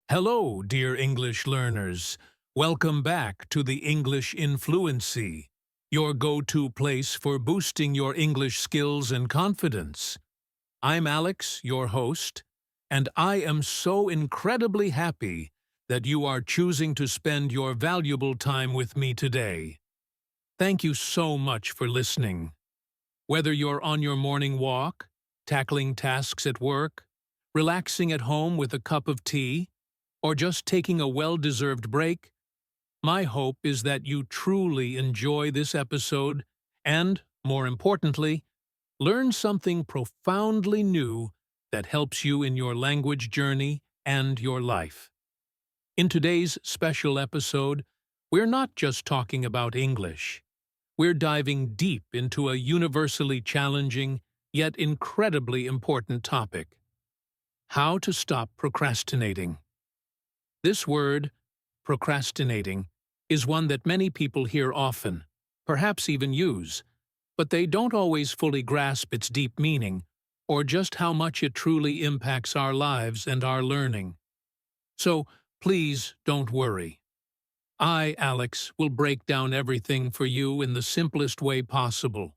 Hello, dear English learners. Welcome back to the English in Fluency, your go-to place for boosting your English skills and confidence. I'm Alex, your host, and I am so incredibly happy that you are choosing to spend your valuable time with me today. Thank you so much for listening. Whether you're on your morning walk, tackling tasks at work, relaxing at home with a cup of tea, or just taking a well-deserved break, my hope is that you truly enjoy this episode and, more importantly, learn something profoundly new that helps you in your language journey and your life. In today's special episode, we're not just talking about English. We're diving deep into a universally challenging, yet incredibly important topic: how to stop procrastinating. This word, procrastinating, is one that many people hear often, perhaps even use, but they don't always fully grasp its deep meaning or just how much it truly impacts our lives and our learning. So, please don't worry. I, Alex, will break down everything for you in the simplest way possible.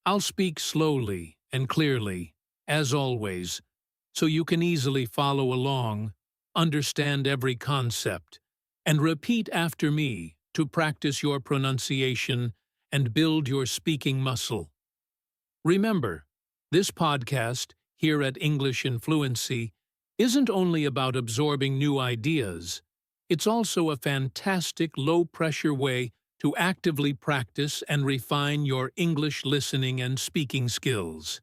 I'll speak slowly and clearly, as always, so you can easily follow along, understand every concept, and repeat after me to practice your pronunciation and build your speaking muscle. Remember, this podcast, here at English in Fluency, isn't only about absorbing new ideas. It's also a fantastic low-pressure way to actively practice and refine your English listening and speaking skills.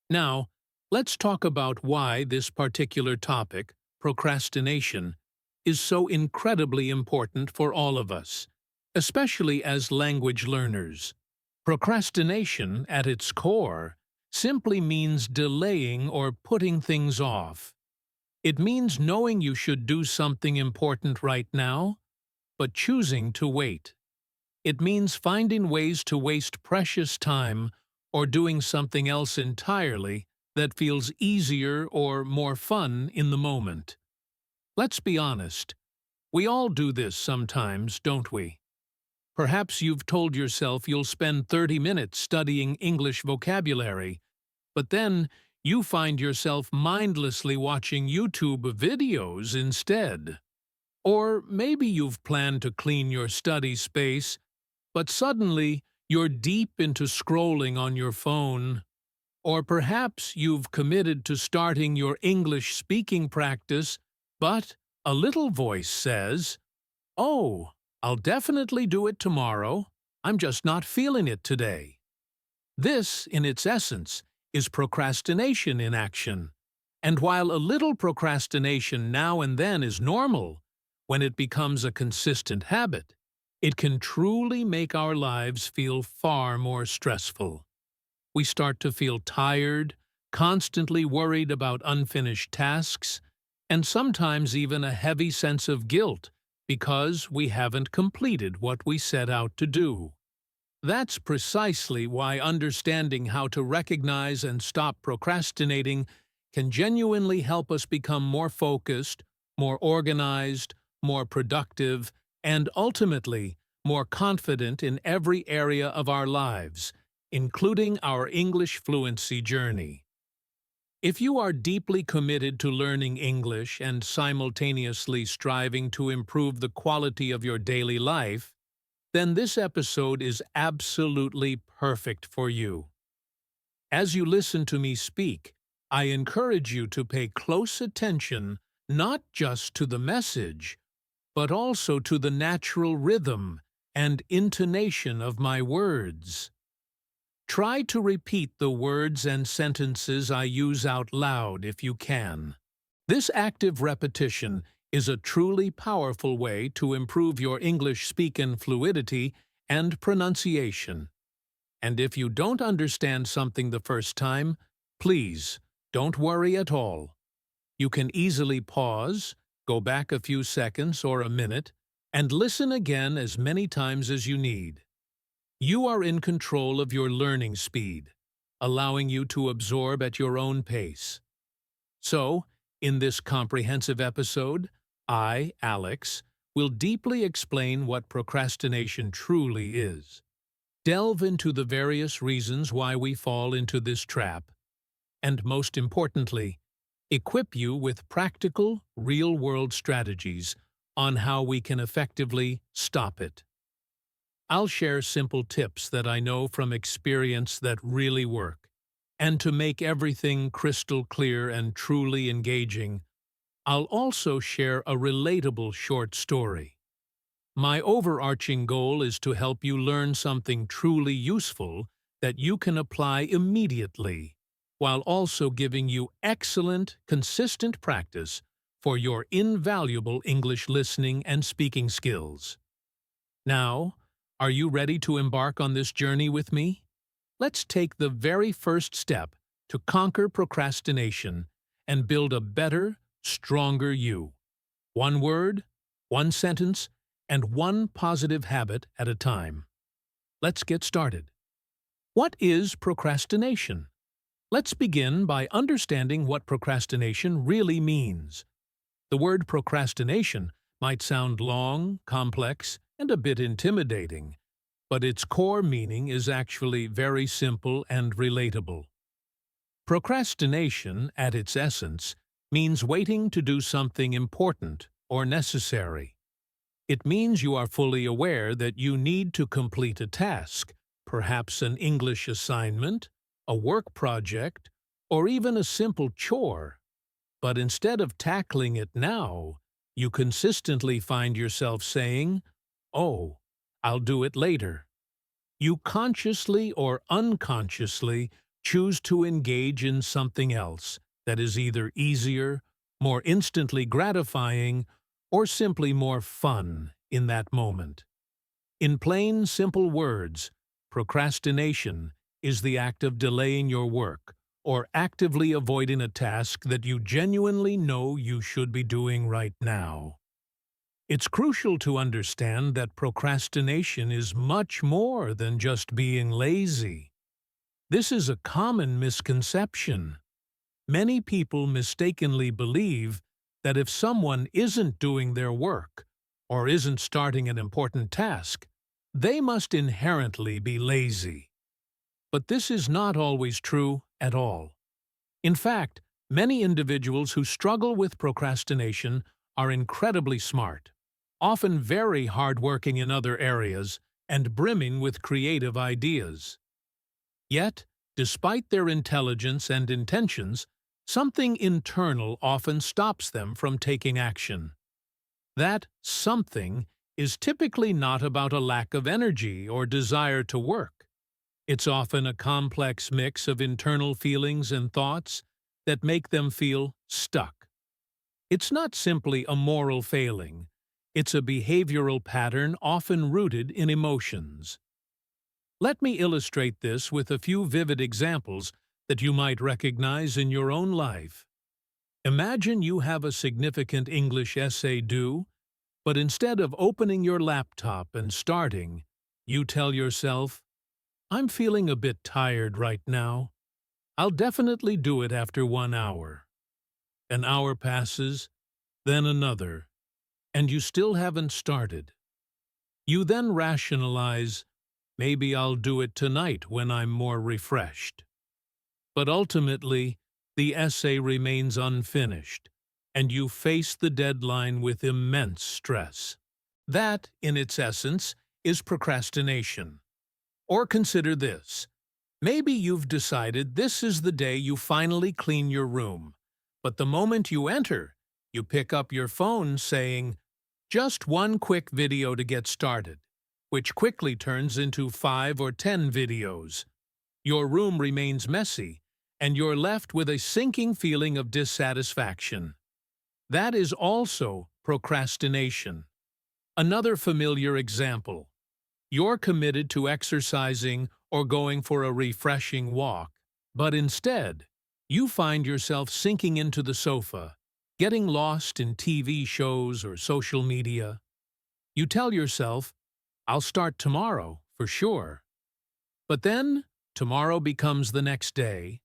Now, let's talk about why this particular topic, procrastination, is so incredibly important for all of us, especially as language learners. Procrastination, at its core, simply means delaying or putting things off. It means knowing you should do something important right now, but choosing to wait. It means finding ways to waste precious time or doing something else entirely that feels easier or more fun in the moment. Let's be honest. We all do this sometimes, don't we? Perhaps you've told yourself you'll spend 30 minutes studying English vocabulary, but then you find yourself mindlessly watching YouTube videos instead. Or maybe you've planned to clean your study space, but suddenly you're deep into scrolling on your phone. Or perhaps you've committed to starting your English speaking practice, but a little voice says, "Oh, I'll definitely do it tomorrow. I'm just not feeling it today." This, in its essence, is procrastination in action. And while a little procrastination now and then is normal, when it becomes a consistent habit, it can truly make our lives feel far more stressful. We start to feel tired, constantly worried about unfinished tasks, and sometimes even a heavy sense of guilt because we haven't completed what we set out to do. That's precisely why understanding how to recognize and stop procrastinating can genuinely help us become more focused, more organized, more productive, and ultimately more confident in every area of our lives, including our English fluency journey. If you are deeply committed to learning English and simultaneously striving to improve the quality of your daily life, then this episode is absolutely perfect for you. As you listen to me speak, I encourage you to pay close attention not just to the message, but also to the natural rhythm and intonation of my words. Try to repeat the words and sentences I use out loud if you can. This active repetition is a truly powerful way to improve your English speaking fluidity and pronunciation. And if you don't understand something the first time, please don't worry at all. You can easily pause, go back a few seconds or a minute, and listen again as many times as you need. You are in control of your learning speed, allowing you to absorb at your own pace. So, in this comprehensive episode, I, Alex, will deeply explain what procrastination truly is, delve into the various reasons why we fall into this trap, and most importantly, equip you with practical, real-world strategies on how we can effectively stop it. I'll share simple tips that I know from experience that really work. And to make everything crystal clear and truly engaging, I'll also share a relatable short story. My overarching goal is to help you learn something truly useful that you can apply immediately, while also giving you excellent, consistent practice for your invaluable English listening and speaking skills. Now, are you ready to embark on this journey with me? Let's take the very first step to conquer procrastination and build a better, stronger you. One word, one sentence, and one positive habit at a time. Let's get started. What is procrastination? Let's begin by understanding what procrastination really means. The word procrastination might sound long, complex, and a bit intimidating, but its core meaning is actually very simple and relatable. Procrastination, at its essence, means waiting to do something important or necessary. It means you are fully aware that you need to complete a task, perhaps an English assignment, a work project, or even a simple chore. But instead of tackling it now, you consistently find yourself saying, "Oh, I'll do it later." You consciously or unconsciously choose to engage in something else that is either easier, more instantly gratifying, or simply more fun in that moment. In plain, simple words, procrastination is the act of delaying your work or actively avoiding a task that you genuinely know you should be doing right now. It's crucial to understand that procrastination is much more than just being lazy. This is a common misconception. Many people mistakenly believe that if someone isn't doing their work or isn't starting an important task, they must inherently be lazy. But this is not always true at all. In fact, many individuals who struggle with procrastination are incredibly smart, often very hardworking in other areas, and brimming with creative ideas. Yet, despite their intelligence and intentions, something internal often stops them from taking action. That something is typically not about a lack of energy or desire to work. It's often a complex mix of internal feelings and thoughts that make them feel stuck. It's not simply a moral failing. It's a behavioral pattern often rooted in emotions. Let me illustrate this with a few vivid examples that you might recognize in your own life. Imagine you have a significant English essay due, but instead of opening your laptop and starting, you tell yourself, "I'm feeling a bit tired right now. I'll definitely do it after 1 hour." An hour passes, then another, and you still haven't started. You then rationalize, "Maybe I'll do it tonight when I'm more refreshed." But ultimately, the essay remains unfinished, and you face the deadline with immense stress. That, in its essence, is procrastination. Or consider this. Maybe you've decided this is the day you finally clean your room, but the moment you enter, you pick up your phone saying, "Just one quick video to get started," which quickly turns into 5 or 10 videos. Your room remains messy, and you're left with a sinking feeling of dissatisfaction. That is also procrastination. Another familiar example. You're committed to exercising or going for a refreshing walk, but instead, you find yourself sinking into the sofa, getting lost in TV shows or social media. You tell yourself, "I'll start tomorrow, for sure." But then, tomorrow becomes the next day,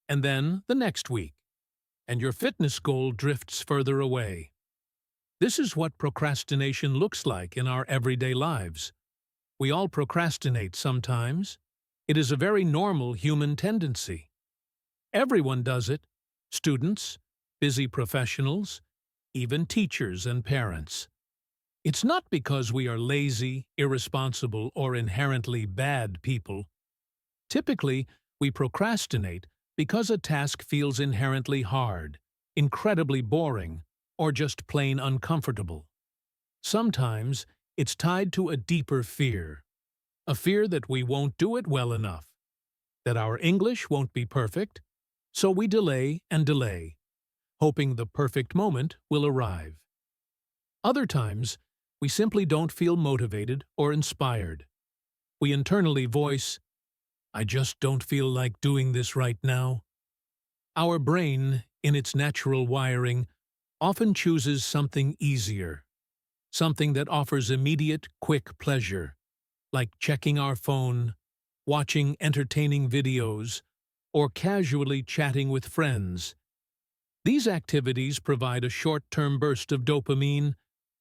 and then the next week, and your fitness goal drifts further away. This is what procrastination looks like in our everyday lives. We all procrastinate sometimes. It is a very normal human tendency. Everyone does it: students, busy professionals, even teachers and parents. It's not because we are lazy, irresponsible, or inherently bad people. Typically, we procrastinate because a task feels inherently hard, incredibly boring, or just plain uncomfortable. Sometimes it's tied to a deeper fear, a fear that we won't do it well enough, that our English won't be perfect, so we delay and delay, hoping the perfect moment will arrive. Other times, we simply don't feel motivated or inspired. We internally voice, "I just don't feel like doing this right now." Our brain, in its natural wiring, often chooses something easier, something that offers immediate, quick pleasure, like checking our phone, watching entertaining videos, or casually chatting with friends. These activities provide a short-term burst of dopamine,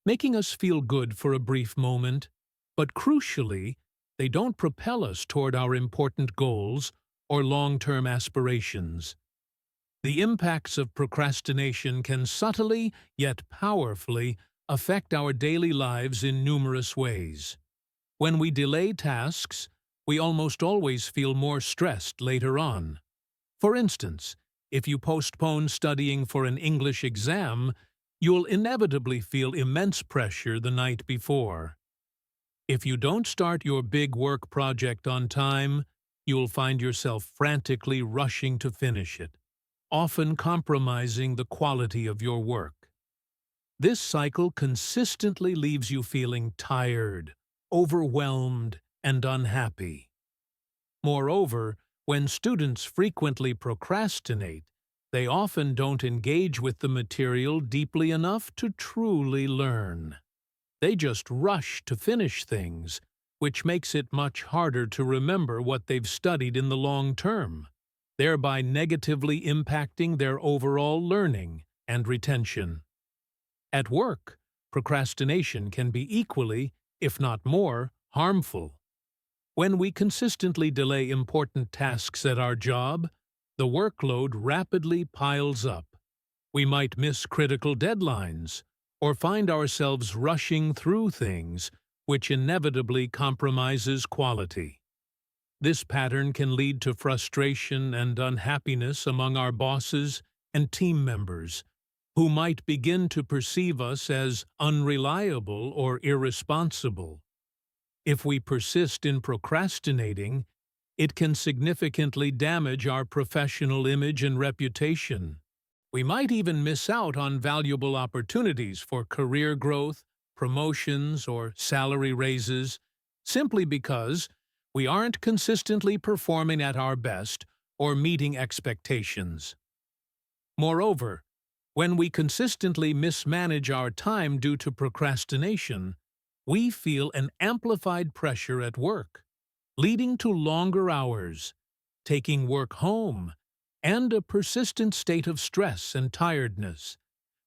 making us feel good for a brief moment, but crucially, they don't propel us toward our important goals or long-term aspirations. The impacts of procrastination can subtly, yet powerfully, affect our daily lives in numerous ways. When we delay tasks, we almost always feel more stressed later on. For instance, if you postpone studying for an English exam, you'll inevitably feel immense pressure the night before. If you don't start your big work project on time, you'll find yourself frantically rushing to finish it, often compromising the quality of your work. This cycle consistently leaves you feeling tired, overwhelmed, and unhappy. Moreover, when students frequently procrastinate, they often don't engage with the material deeply enough to truly learn. They just rush to finish things, which makes it much harder to remember what they've studied in the long term, thereby negatively impacting their overall learning and retention. At work, procrastination can be equally, if not more, harmful. When we consistently delay important tasks at our job, the workload rapidly piles up. We might miss critical deadlines, or find ourselves rushing through things, which inevitably compromises quality. This pattern can lead to frustration and unhappiness among our bosses and team members, who might begin to perceive us as unreliable or irresponsible. If we persist in procrastinating, it can significantly damage our professional image and reputation. We might even miss out on valuable opportunities for career growth, promotions, or salary raises, simply because we aren't consistently performing at our best or meeting expectations. Moreover, when we consistently mismanage our time due to procrastination, we feel an amplified pressure at work, leading to longer hours, taking work home, and a persistent state of stress and tiredness,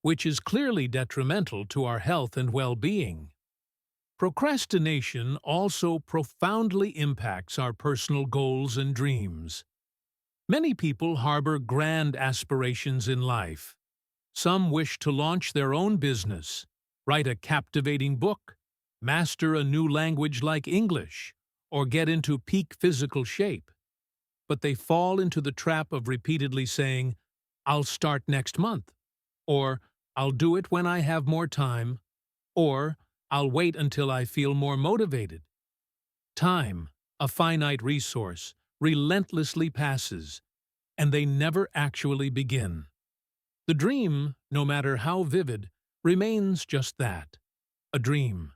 which is clearly detrimental to our health and well-being. Procrastination also profoundly impacts our personal goals and dreams. Many people harbor grand aspirations in life. Some wish to launch their own business, write a captivating book, master a new language like English, or get into peak physical shape. But they fall into the trap of repeatedly saying, "I'll start next month," or "I'll do it when I have more time," or "I'll wait until I feel more motivated." Time, a finite resource, relentlessly passes, and they never actually begin. The dream, no matter how vivid, remains just that, a dream.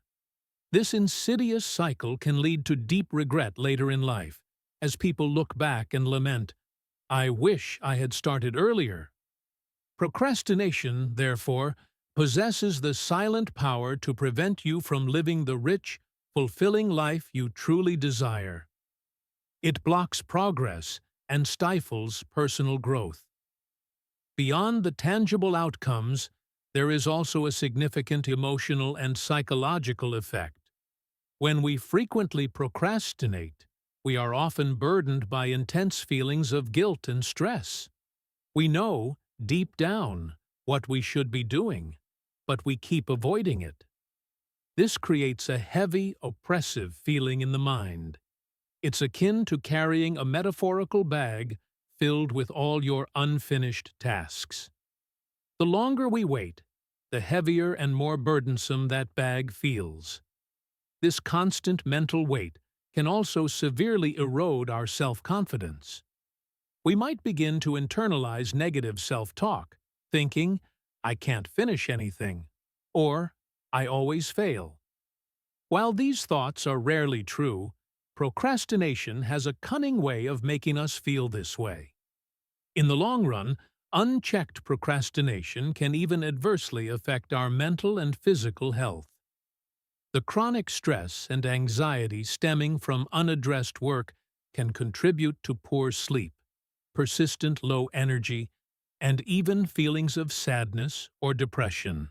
This insidious cycle can lead to deep regret later in life, as people look back and lament, "I wish I had started earlier." Procrastination, therefore, possesses the silent power to prevent you from living the rich, fulfilling life you truly desire. It blocks progress and stifles personal growth. Beyond the tangible outcomes, there is also a significant emotional and psychological effect. When we frequently procrastinate, we are often burdened by intense feelings of guilt and stress. We know, deep down, what we should be doing, but we keep avoiding it. This creates a heavy, oppressive feeling in the mind. It's akin to carrying a metaphorical bag filled with all your unfinished tasks. The longer we wait, the heavier and more burdensome that bag feels. This constant mental weight can also severely erode our self-confidence. We might begin to internalize negative self-talk, thinking, "I can't finish anything," or "I always fail." While these thoughts are rarely true, procrastination has a cunning way of making us feel this way. In the long run, unchecked procrastination can even adversely affect our mental and physical health. The chronic stress and anxiety stemming from unaddressed work can contribute to poor sleep, persistent low energy, and even feelings of sadness or depression.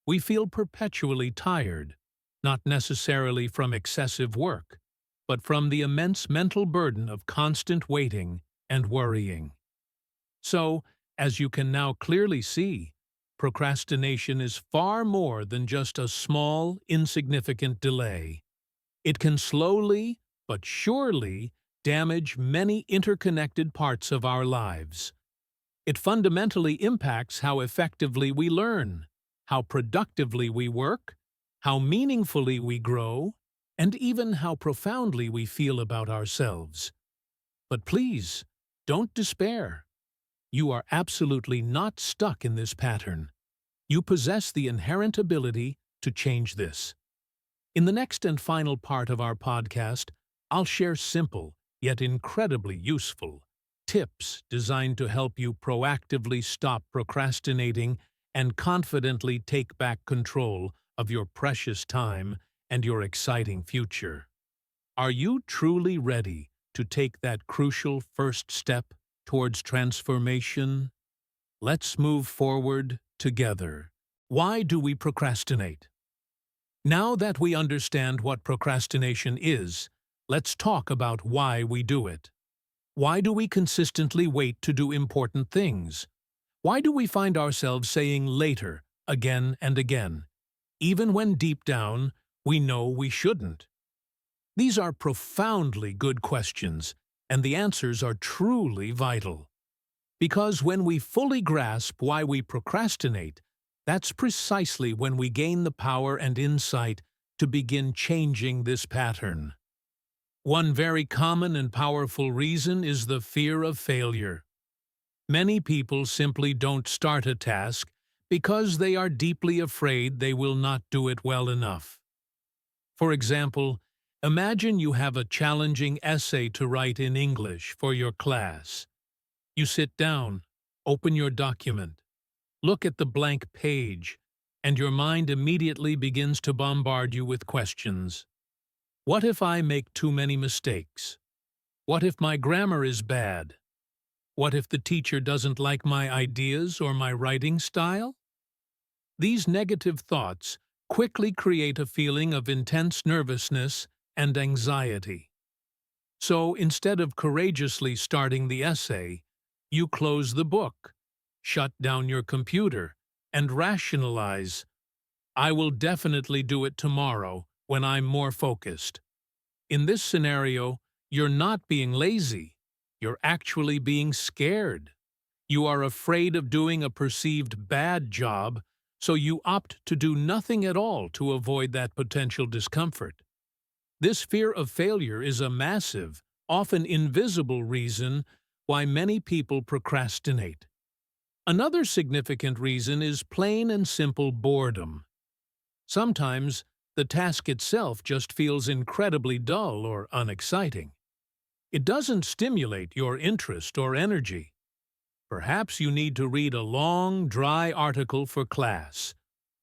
We feel perpetually tired, not necessarily from excessive work, but from the immense mental burden of constant waiting and worrying. So, as you can now clearly see, procrastination is far more than just a small, insignificant delay. It can slowly, but surely, damage many interconnected parts of our lives. It fundamentally impacts how effectively we learn, how productively we work, how meaningfully we grow, and even how profoundly we feel about ourselves. But please, don't despair. You are absolutely not stuck in this pattern. You possess the inherent ability to change this. In the next and final part of our podcast, I'll share simple, yet incredibly useful, tips designed to help you proactively stop procrastinating and confidently take back control of your precious time and your exciting future. Are you truly ready to take that crucial first step towards transformation? Let's move forward together. Why do we procrastinate? Now that we understand what procrastination is, let's talk about why we do it. Why do we consistently wait to do important things? Why do we find ourselves saying later again and again, even when deep down we know we shouldn't? These are profoundly good questions, and the answers are truly vital. Because when we fully grasp why we procrastinate, that's precisely when we gain the power and insight to begin changing this pattern. One very common and powerful reason is the fear of failure. Many people simply don't start a task because they are deeply afraid they will not do it well enough. For example, imagine you have a challenging essay to write in English for your class. You sit down, open your document, look at the blank page, and your mind immediately begins to bombard you with questions. What if I make too many mistakes? What if my grammar is bad? What if the teacher doesn't like my ideas or my writing style? These negative thoughts quickly create a feeling of intense nervousness and anxiety. So instead of courageously starting the essay, you close the book, shut down your computer, and rationalize, "I will definitely do it tomorrow when I'm more focused." In this scenario, you're not being lazy. You're actually being scared. You are afraid of doing a perceived bad job, so you opt to do nothing at all to avoid that potential discomfort. This fear of failure is a massive, often invisible reason why many people procrastinate. Another significant reason is plain and simple boredom. Sometimes, the task itself just feels incredibly dull or unexciting. It doesn't stimulate your interest or energy. Perhaps you need to read a long, dry article for class,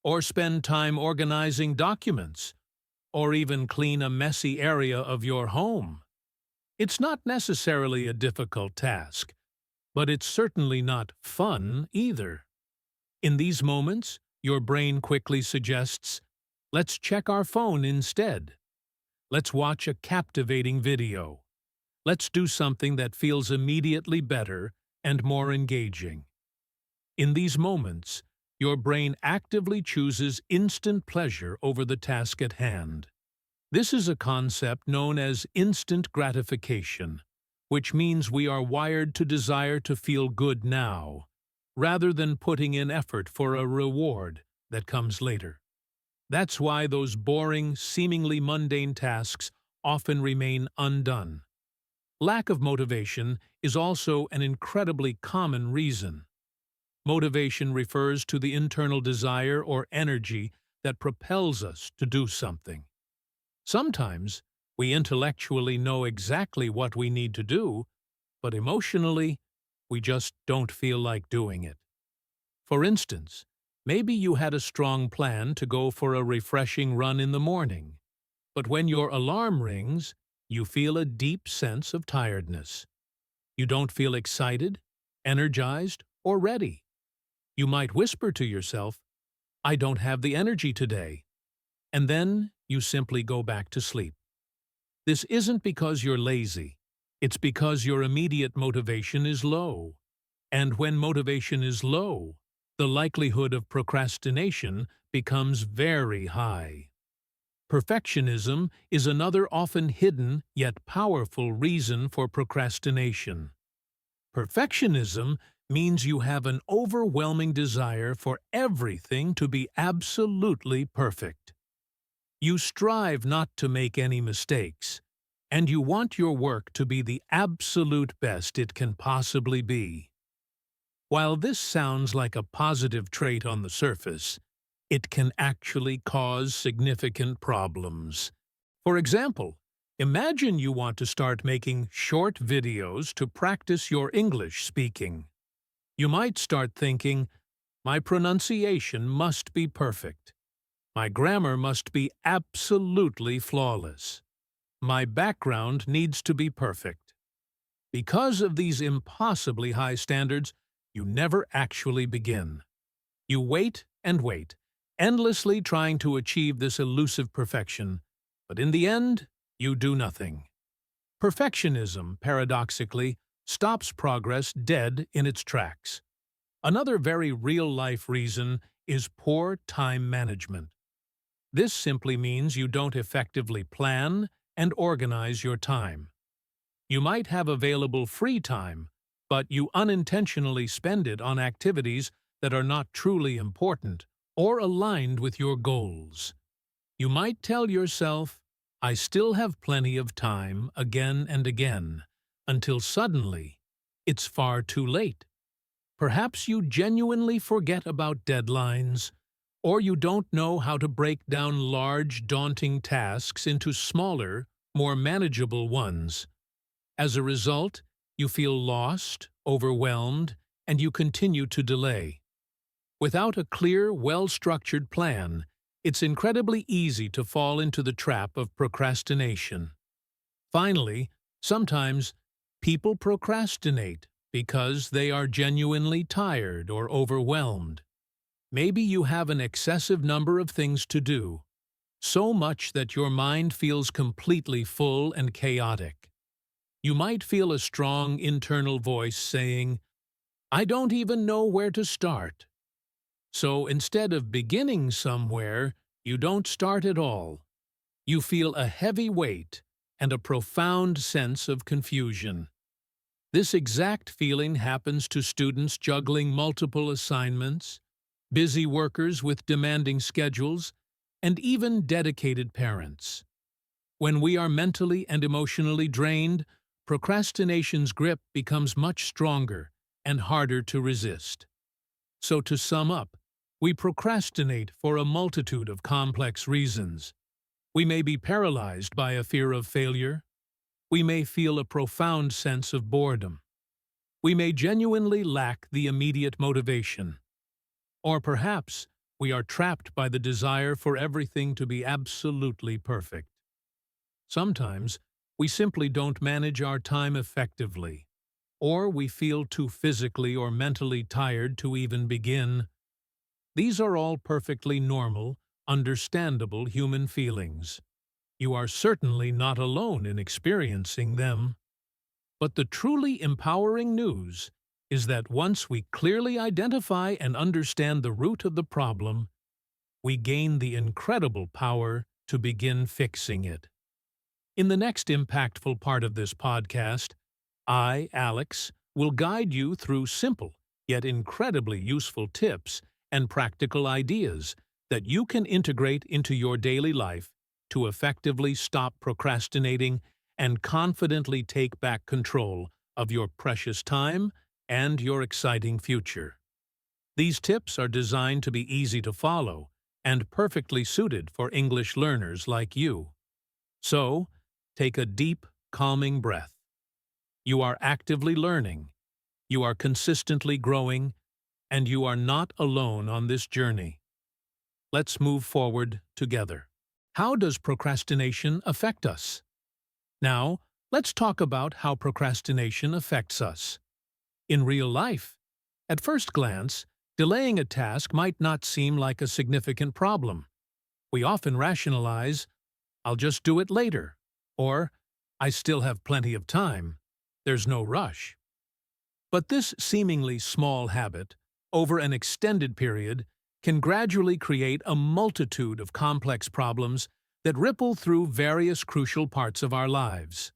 or spend time organizing documents, or even clean a messy area of your home. It's not necessarily a difficult task, but it's certainly not fun either. In these moments, your brain quickly suggests, let's check our phone instead. Let's watch a captivating video. Let's do something that feels immediately better and more engaging. In these moments, your brain actively chooses instant pleasure over the task at hand. This is a concept known as instant gratification, which means we are wired to desire to feel good now, rather than putting in effort for a reward that comes later. That's why those boring, seemingly mundane tasks often remain undone. Lack of motivation is also an incredibly common reason. Motivation refers to the internal desire or energy that propels us to do something. Sometimes, we intellectually know exactly what we need to do, but emotionally, we just don't feel like doing it. For instance, maybe you had a strong plan to go for a refreshing run in the morning, but when your alarm rings, you feel a deep sense of tiredness. You don't feel excited, energized, or ready. You might whisper to yourself, I don't have the energy today, and then you simply go back to sleep. This isn't because you're lazy. It's because your immediate motivation is low. And when motivation is low, the likelihood of procrastination becomes very high. Perfectionism is another often hidden yet powerful reason for procrastination. Perfectionism means you have an overwhelming desire for everything to be absolutely perfect. You strive not to make any mistakes, and you want your work to be the absolute best it can possibly be. While this sounds like a positive trait on the surface, it can actually cause significant problems. For example, imagine you want to start making short videos to practice your English speaking. You might start thinking, my pronunciation must be perfect. My grammar must be absolutely flawless. My background needs to be perfect. Because of these impossibly high standards, you never actually begin. You wait and wait, endlessly trying to achieve this elusive perfection, but in the end, you do nothing. Perfectionism, paradoxically, stops progress dead in its tracks. Another very real-life reason is poor time management. This simply means you don't effectively plan and organize your time. You might have available free time, but you unintentionally spend it on activities that are not truly important or aligned with your goals. You might tell yourself, I still have plenty of time again and again, until suddenly, it's far too late. Perhaps you genuinely forget about deadlines, or you don't know how to break down large, daunting tasks into smaller, more manageable ones. As a result, you feel lost, overwhelmed, and you continue to delay. Without a clear, well-structured plan, it's incredibly easy to fall into the trap of procrastination. Finally, sometimes people procrastinate because they are genuinely tired or overwhelmed. Maybe you have an excessive number of things to do, so much that your mind feels completely full and chaotic. You might feel a strong internal voice saying, I don't even know where to start. So instead of beginning somewhere, you don't start at all. You feel a heavy weight and a profound sense of confusion. This exact feeling happens to students juggling multiple assignments, busy workers with demanding schedules, and even dedicated parents. When we are mentally and emotionally drained, procrastination's grip becomes much stronger and harder to resist. So to sum up, we procrastinate for a multitude of complex reasons. We may be paralyzed by a fear of failure. We may feel a profound sense of boredom. We may genuinely lack the immediate motivation. Or perhaps we are trapped by the desire for everything to be absolutely perfect. Sometimes we simply don't manage our time effectively, or we feel too physically or mentally tired to even begin. These are all perfectly normal, understandable human feelings. You are certainly not alone in experiencing them. But the truly empowering news is that once we clearly identify and understand the root of the problem, we gain the incredible power to begin fixing it. In the next impactful part of this podcast, I, Alex, will guide you through simple yet incredibly useful tips and practical ideas that you can integrate into your daily life to effectively stop procrastinating and confidently take back control of your precious time and your exciting future. These tips are designed to be easy to follow and perfectly suited for English learners like you. So, take a deep, calming breath. You are actively learning, you are consistently growing, and you are not alone on this journey. Let's move forward together. How does procrastination affect us? Now, let's talk about how procrastination affects us. In real life, at first glance, delaying a task might not seem like a significant problem. We often rationalize, "I'll just do it later," or "I still have plenty of time. There's no rush." But this seemingly small habit, over an extended period, can gradually create a multitude of complex problems that ripple through various crucial parts of our lives.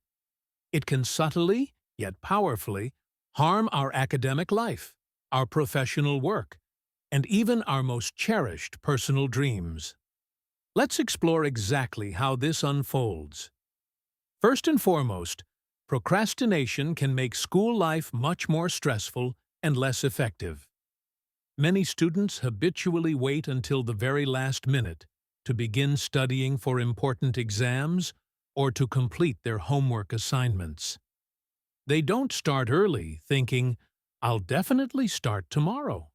It can subtly, yet powerfully, harm our academic life, our professional work, and even our most cherished personal dreams. Let's explore exactly how this unfolds. First and foremost, procrastination can make school life much more stressful and less effective. Many students habitually wait until the very last minute to begin studying for important exams or to complete their homework assignments. They don't start early thinking, "I'll definitely start tomorrow."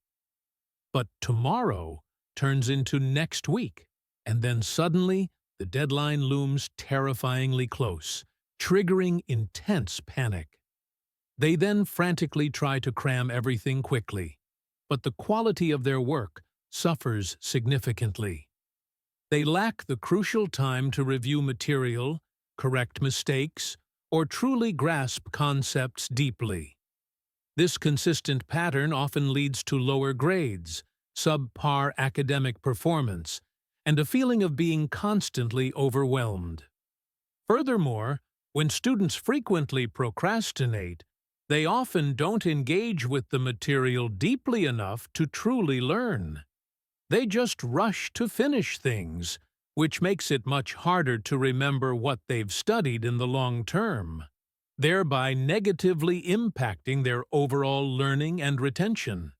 But tomorrow turns into next week, and then suddenly the deadline looms terrifyingly close, triggering intense panic. They then frantically try to cram everything quickly, but the quality of their work suffers significantly. They lack the crucial time to review material, correct mistakes, or truly grasp concepts deeply. This consistent pattern often leads to lower grades, subpar academic performance, and a feeling of being constantly overwhelmed. Furthermore, when students frequently procrastinate, they often don't engage with the material deeply enough to truly learn. They just rush to finish things, which makes it much harder to remember what they've studied in the long term, thereby negatively impacting their overall learning and retention.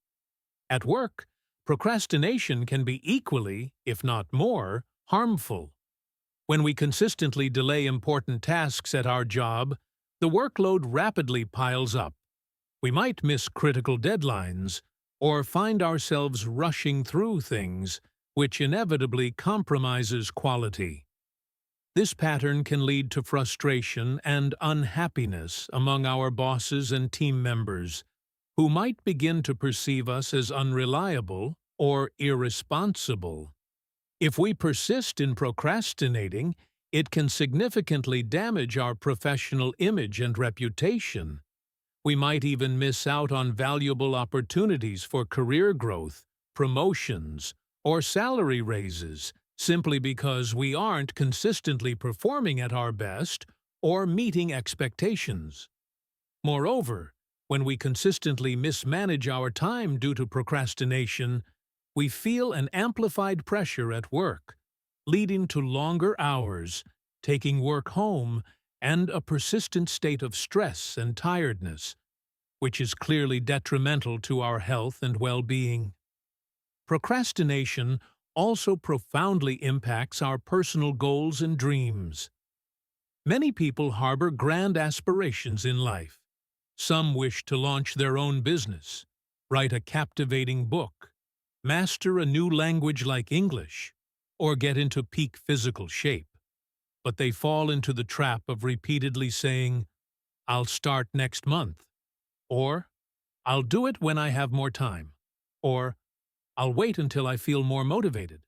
At work, procrastination can be equally, if not more, harmful. When we consistently delay important tasks at our job, the workload rapidly piles up. We might miss critical deadlines, or find ourselves rushing through things, which inevitably compromises quality. This pattern can lead to frustration and unhappiness among our bosses and team members, who might begin to perceive us as unreliable or irresponsible. If we persist in procrastinating, it can significantly damage our professional image and reputation. We might even miss out on valuable opportunities for career growth, promotions, or salary raises simply because we aren't consistently performing at our best or meeting expectations. Moreover, when we consistently mismanage our time due to procrastination, we feel an amplified pressure at work, leading to longer hours, taking work home, and a persistent state of stress and tiredness, which is clearly detrimental to our health and well-being. Procrastination also profoundly impacts our personal goals and dreams. Many people harbor grand aspirations in life. Some wish to launch their own business, write a captivating book, master a new language like English, or get into peak physical shape. But they fall into the trap of repeatedly saying, "I'll start next month," or "I'll do it when I have more time," or I'll wait until I feel more motivated.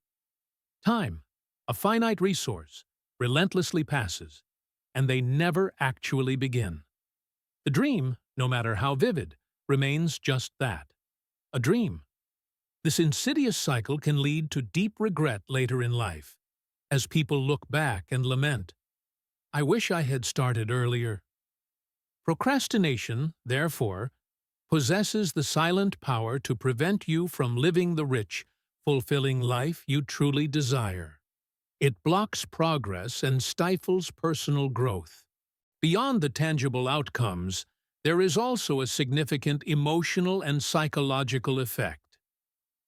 Time, a finite resource, relentlessly passes, and they never actually begin. The dream, no matter how vivid, remains just that, a dream. This insidious cycle can lead to deep regret later in life, as people look back and lament, "I wish I had started earlier." Procrastination, therefore, possesses the silent power to prevent you from living the rich, fulfilling life you truly desire. It blocks progress and stifles personal growth. Beyond the tangible outcomes, there is also a significant emotional and psychological effect.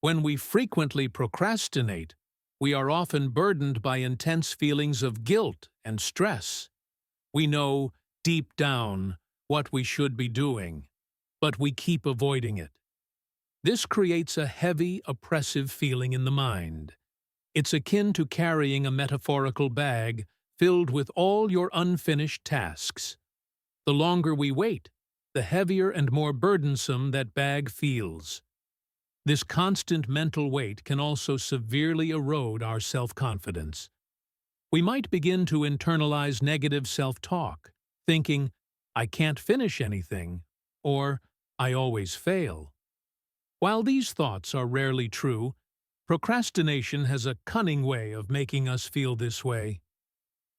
When we frequently procrastinate, we are often burdened by intense feelings of guilt and stress. We know, deep down, what we should be doing, but we keep avoiding it. This creates a heavy, oppressive feeling in the mind. It's akin to carrying a metaphorical bag filled with all your unfinished tasks. The longer we wait, the heavier and more burdensome that bag feels. This constant mental weight can also severely erode our self-confidence. We might begin to internalize negative self-talk, thinking, "I can't finish anything," or "I always fail." While these thoughts are rarely true, procrastination has a cunning way of making us feel this way.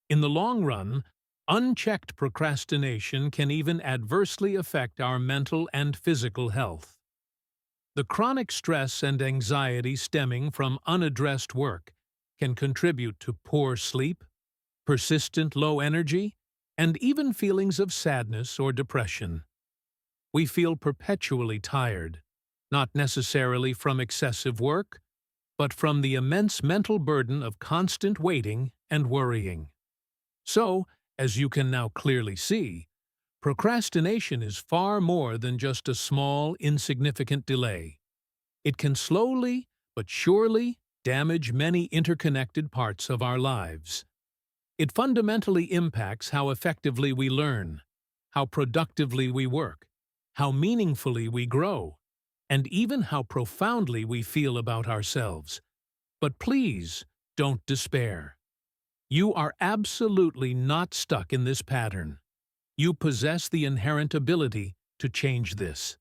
In the long run, unchecked procrastination can even adversely affect our mental and physical health. The chronic stress and anxiety stemming from unaddressed work can contribute to poor sleep, persistent low energy, and even feelings of sadness or depression. We feel perpetually tired, not necessarily from excessive work, but from the immense mental burden of constant waiting and worrying. So, as you can now clearly see, procrastination is far more than just a small, insignificant delay. It can slowly but surely damage many interconnected parts of our lives. It fundamentally impacts how effectively we learn, how productively we work, how meaningfully we grow, and even how profoundly we feel about ourselves. But please, don't despair. You are absolutely not stuck in this pattern. You possess the inherent ability to change this.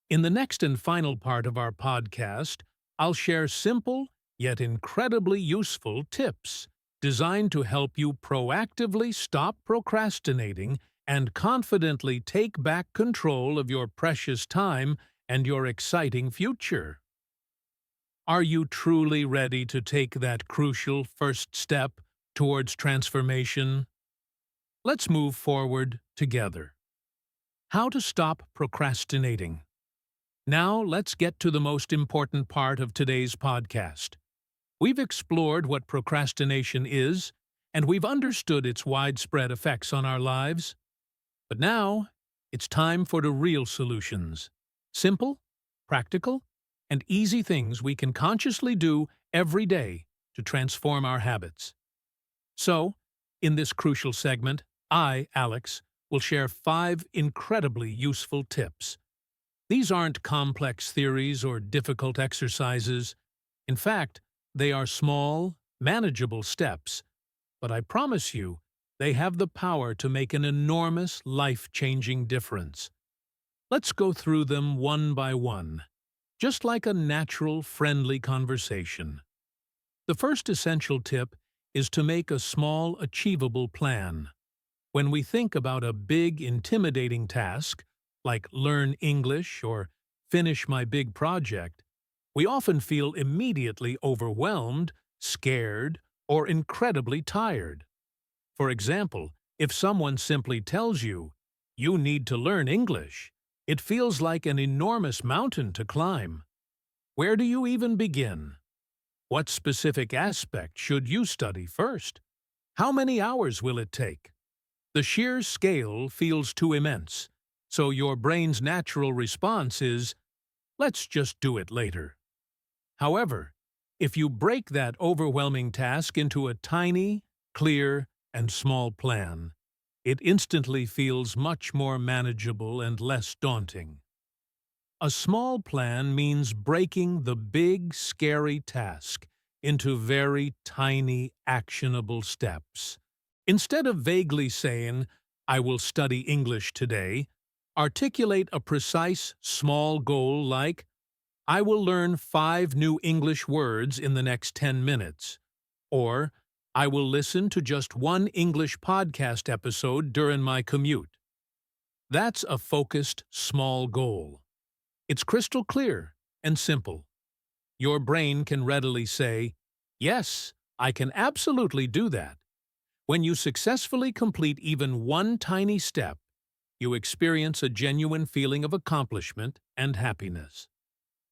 In the next and final part of our podcast, I'll share simple, yet incredibly useful tips designed to help you proactively stop procrastinating and confidently take back control of your precious time and your exciting future. Are you truly ready to take that crucial first step towards transformation? Let's move forward together. How to stop procrastinating. Now let's get to the most important part of today's podcast. We've explored what procrastination is, and we've understood its widespread effects on our lives. But now, it's time for the real solutions. Simple, practical, and easy things we can consciously do every day to transform our habits. So, in this crucial segment, I, Alex, will share 5 incredibly useful tips. These aren't complex theories or difficult exercises. In fact, they are small, manageable steps, but I promise you, they have the power to make an enormous, life-changing difference. Let's go through them one by one, just like a natural, friendly conversation. The first essential tip is to make a small, achievable plan. When we think about a big, intimidating task, like learn English or finish my big project, we often feel immediately overwhelmed, scared, or incredibly tired. For example, if someone simply tells you, "You need to learn English," it feels like an enormous mountain to climb. Where do you even begin? What specific aspect should you study first? How many hours will it take? The sheer scale feels too immense, so your brain's natural response is, "Let's just do it later." However, if you break that overwhelming task into a tiny, clear, and small plan, it instantly feels much more manageable and less daunting. A small plan means breaking the big, scary task into very tiny, actionable steps. Instead of vaguely saying, "I will study English today," articulate a precise, small goal like, "I will learn 5 new English words in the next 10 minutes," or "I will listen to just one English podcast episode during my commute." That's a focused, small goal. It's crystal clear and simple. Your brain can readily say, "Yes, I can absolutely do that." When you successfully complete even one tiny step, you experience a genuine feeling of accomplishment and happiness.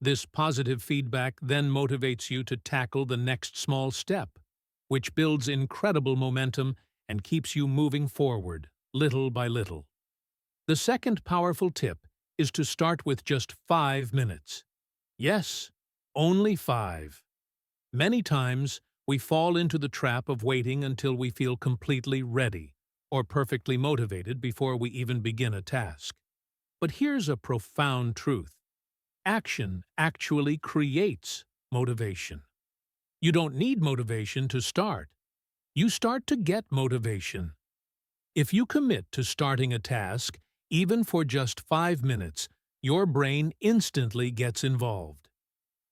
This positive feedback then motivates you to tackle the next small step, which builds incredible momentum and keeps you moving forward, little by little. The second powerful tip is to start with just 5 minutes. Yes, only 5. Many times, we fall into the trap of waiting until we feel completely ready or perfectly motivated before we even begin a task. But here's a profound truth. Action actually creates motivation. You don't need motivation to start. You start to get motivation. If you commit to starting a task, even for just 5 minutes, your brain instantly gets involved.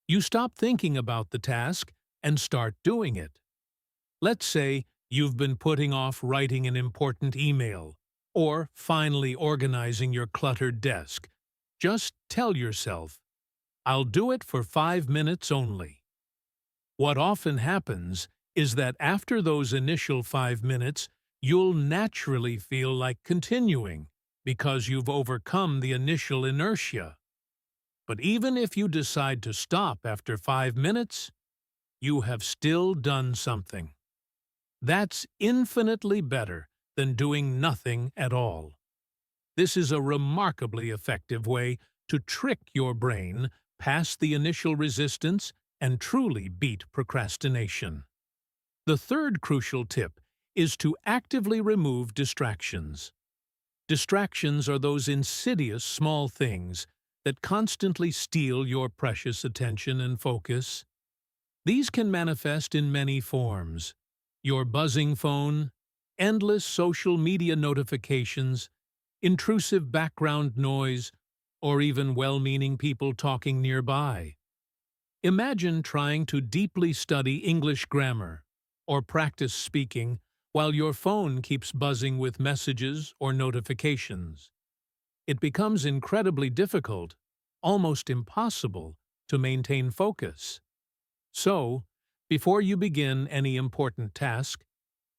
You stop thinking about the task and start doing it. Let's say you've been putting off writing an important email or finally organizing your cluttered desk. Just tell yourself, "I'll do it for 5 minutes only." What often happens is that after those initial 5 minutes, you'll naturally feel like continuing because you've overcome the initial inertia. But even if you decide to stop after 5 minutes, you have still done something. That's infinitely better than doing nothing at all. This is a remarkably effective way to trick your brain past the initial resistance and truly beat procrastination. The third crucial tip is to actively remove distractions. Distractions are those insidious small things that constantly steal your precious attention and focus. These can manifest in many forms: your buzzing phone, endless social media notifications, intrusive background noise, or even well-meaning people talking nearby. Imagine trying to deeply study English grammar or practice speaking while your phone keeps buzzing with messages or notifications. It becomes incredibly difficult, almost impossible, to maintain focus. So, before you begin any important task,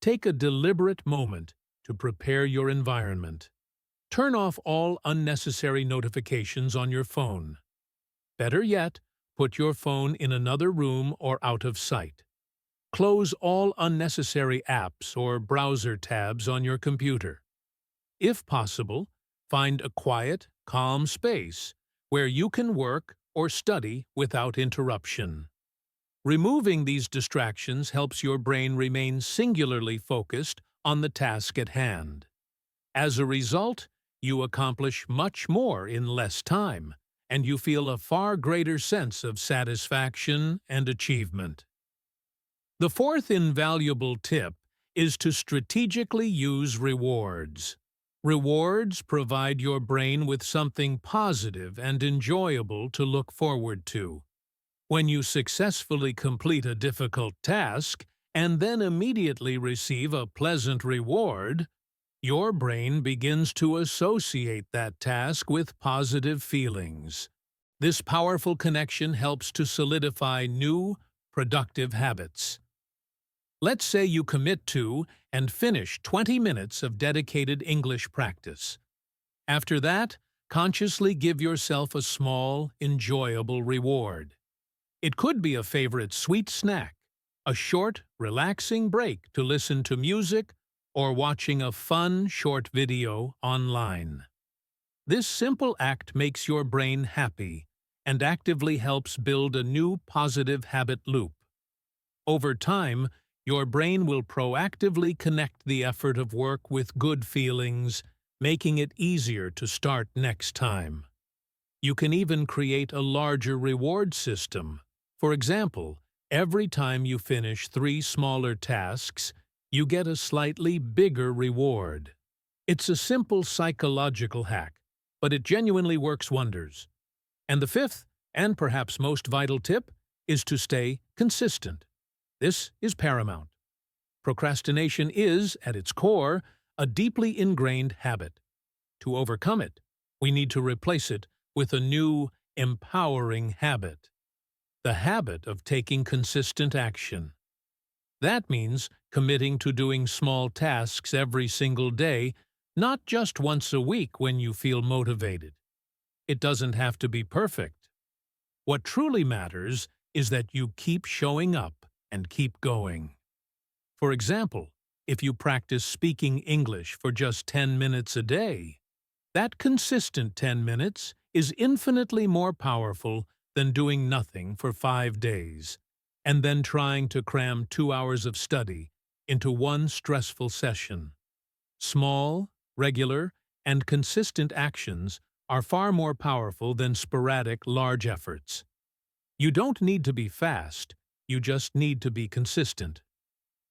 take a deliberate moment to prepare your environment. Turn off all unnecessary notifications on your phone. Better yet, put your phone in another room or out of sight. Close all unnecessary apps or browser tabs on your computer. If possible, find a quiet, calm space where you can work or study without interruption. Removing these distractions helps your brain remain singularly focused on the task at hand. As a result, you accomplish much more in less time, and you feel a far greater sense of satisfaction and achievement. The fourth invaluable tip is to strategically use rewards. Rewards provide your brain with something positive and enjoyable to look forward to. When you successfully complete a difficult task and then immediately receive a pleasant reward, your brain begins to associate that task with positive feelings. This powerful connection helps to solidify new, productive habits. Let's say you commit to and finish 20 minutes of dedicated English practice. After that, consciously give yourself a small, enjoyable reward. It could be a favorite sweet snack, a short, relaxing break to listen to music, or watching a fun, short video online. This simple act makes your brain happy and actively helps build a new positive habit loop. Over time, your brain will proactively connect the effort of work with good feelings, making it easier to start next time. You can even create a larger reward system. For example, every time you finish 3 smaller tasks, you get a slightly bigger reward. It's a simple psychological hack, but it genuinely works wonders. And the fifth, and perhaps most vital tip, is to stay consistent. This is paramount. Procrastination is, at its core, a deeply ingrained habit. To overcome it, we need to replace it with a new, empowering habit. The habit of taking consistent action. That means committing to doing small tasks every single day, not just once a week when you feel motivated. It doesn't have to be perfect. What truly matters is that you keep showing up and keep going. For example, if you practice speaking English for just 10 minutes a day, that consistent 10 minutes is infinitely more powerful than doing nothing for 5 days, and then trying to cram 2 hours of study into one stressful session. Small, regular, and consistent actions are far more powerful than sporadic, large efforts. You don't need to be fast, you just need to be consistent.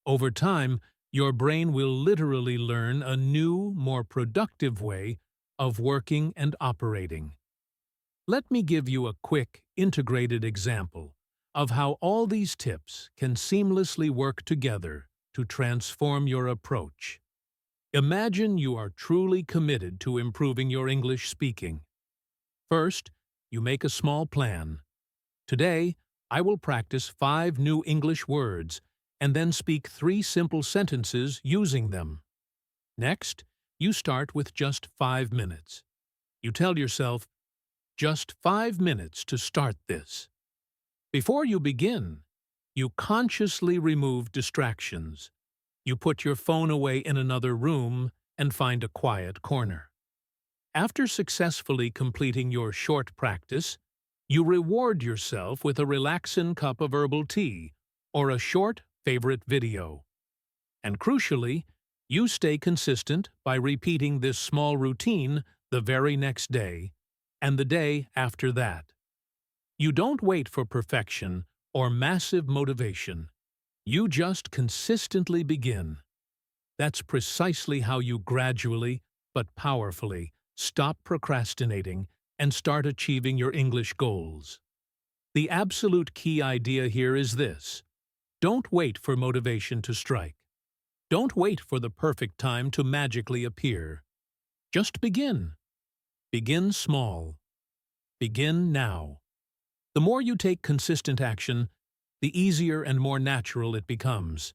Over time, your brain will literally learn a new, more productive way of working and operating. Let me give you a quick, integrated example of how all these tips can seamlessly work together to transform your approach. Imagine you are truly committed to improving your English speaking. First, you make a small plan. Today, I will practice 5 new English words and then speak 3 simple sentences using them. Next, you start with just 5 minutes. You tell yourself, just 5 minutes to start this. Before you begin, you consciously remove distractions. You put your phone away in another room and find a quiet corner. After successfully completing your short practice, you reward yourself with a relaxing cup of herbal tea or a short favorite video. And crucially, you stay consistent by repeating this small routine the very next day and the day after that. You don't wait for perfection or massive motivation. You just consistently begin. That's precisely how you gradually, but powerfully, stop procrastinating and start achieving your English goals. The absolute key idea here is this: don't wait for motivation to strike. Don't wait for the perfect time to magically appear. Just begin. Begin small. Begin now. The more you take consistent action, the easier and more natural it becomes.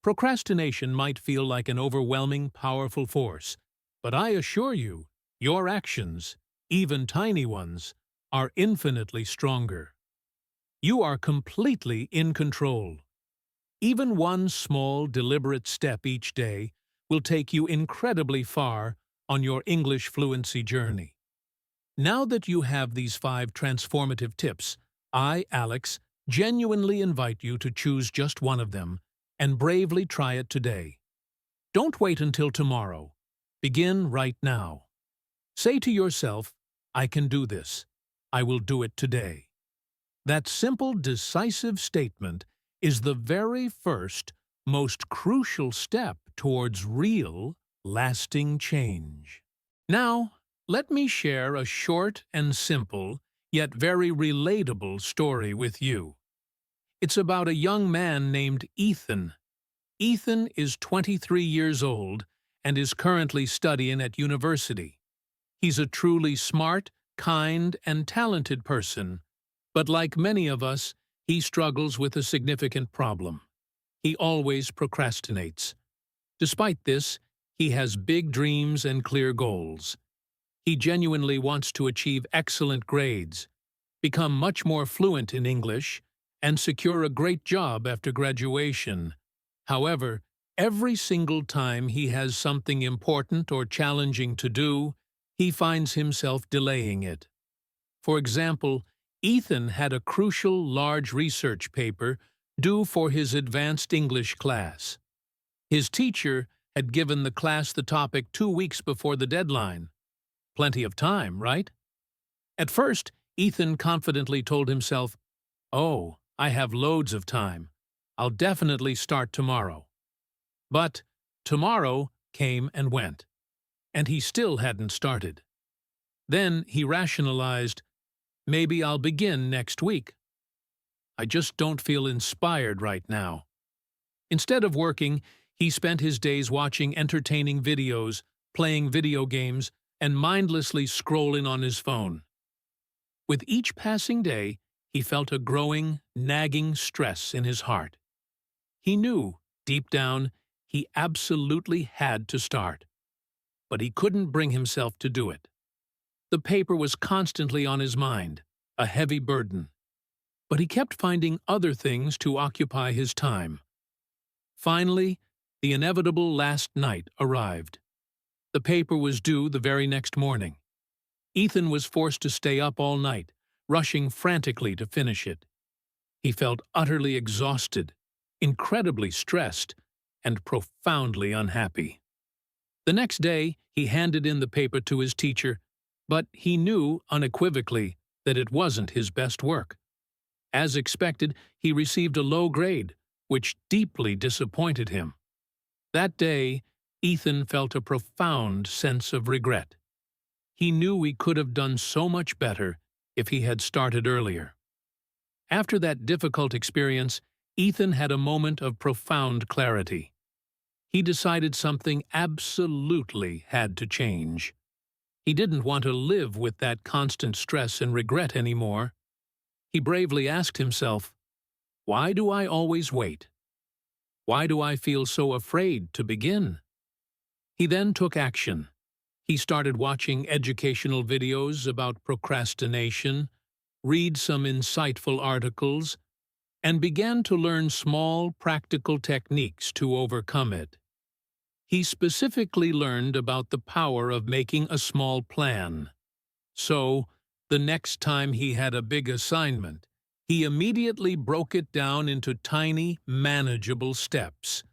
Procrastination might feel like an overwhelming, powerful force, but I assure you, your actions, even tiny ones, are infinitely stronger. You are completely in control. Even one small, deliberate step each day will take you incredibly far on your English fluency journey. Now that you have these 5 transformative tips, I, Alex, genuinely invite you to choose just one of them and bravely try it today. Don't wait until tomorrow. Begin right now. Say to yourself, I can do this. I will do it today. That simple, decisive statement is the very first, most crucial step towards real, lasting change. Now, let me share a short and simple, yet very relatable story with you. It's about a young man named Ethan. Ethan is 23 years old and is currently studying at university. He's a truly smart, kind, and talented person, but like many of us, he struggles with a significant problem. He always procrastinates. Despite this, he has big dreams and clear goals. He genuinely wants to achieve excellent grades, become much more fluent in English, and secure a great job after graduation. However, every single time he has something important or challenging to do, he finds himself delaying it. For example, Ethan had a crucial large research paper due for his advanced English class. His teacher had given the class the topic 2 weeks before the deadline. Plenty of time, right? At first, Ethan confidently told himself, "Oh, I have loads of time. I'll definitely start tomorrow." But tomorrow came and went, and he still hadn't started. Then he rationalized, "Maybe I'll begin next week. I just don't feel inspired right now." Instead of working, he spent his days watching entertaining videos, playing video games, and mindlessly scrolling on his phone. With each passing day, he felt a growing, nagging stress in his heart. He knew, deep down, he absolutely had to start, but he couldn't bring himself to do it. The paper was constantly on his mind, a heavy burden. But he kept finding other things to occupy his time. Finally, the inevitable last night arrived. The paper was due the very next morning. Ethan was forced to stay up all night, rushing frantically to finish it. He felt utterly exhausted, incredibly stressed, and profoundly unhappy. The next day, he handed in the paper to his teacher, but he knew unequivocally that it wasn't his best work. As expected, he received a low grade, which deeply disappointed him. That day, Ethan felt a profound sense of regret. He knew he could have done so much better if he had started earlier. After that difficult experience, Ethan had a moment of profound clarity. He decided something absolutely had to change. He didn't want to live with that constant stress and regret anymore. He bravely asked himself, "Why do I always wait? Why do I feel so afraid to begin?" He then took action. He started watching educational videos about procrastination, read some insightful articles, and began to learn small, practical techniques to overcome it. He specifically learned about the power of making a small plan. So, the next time he had a big assignment, he immediately broke it down into tiny, manageable steps.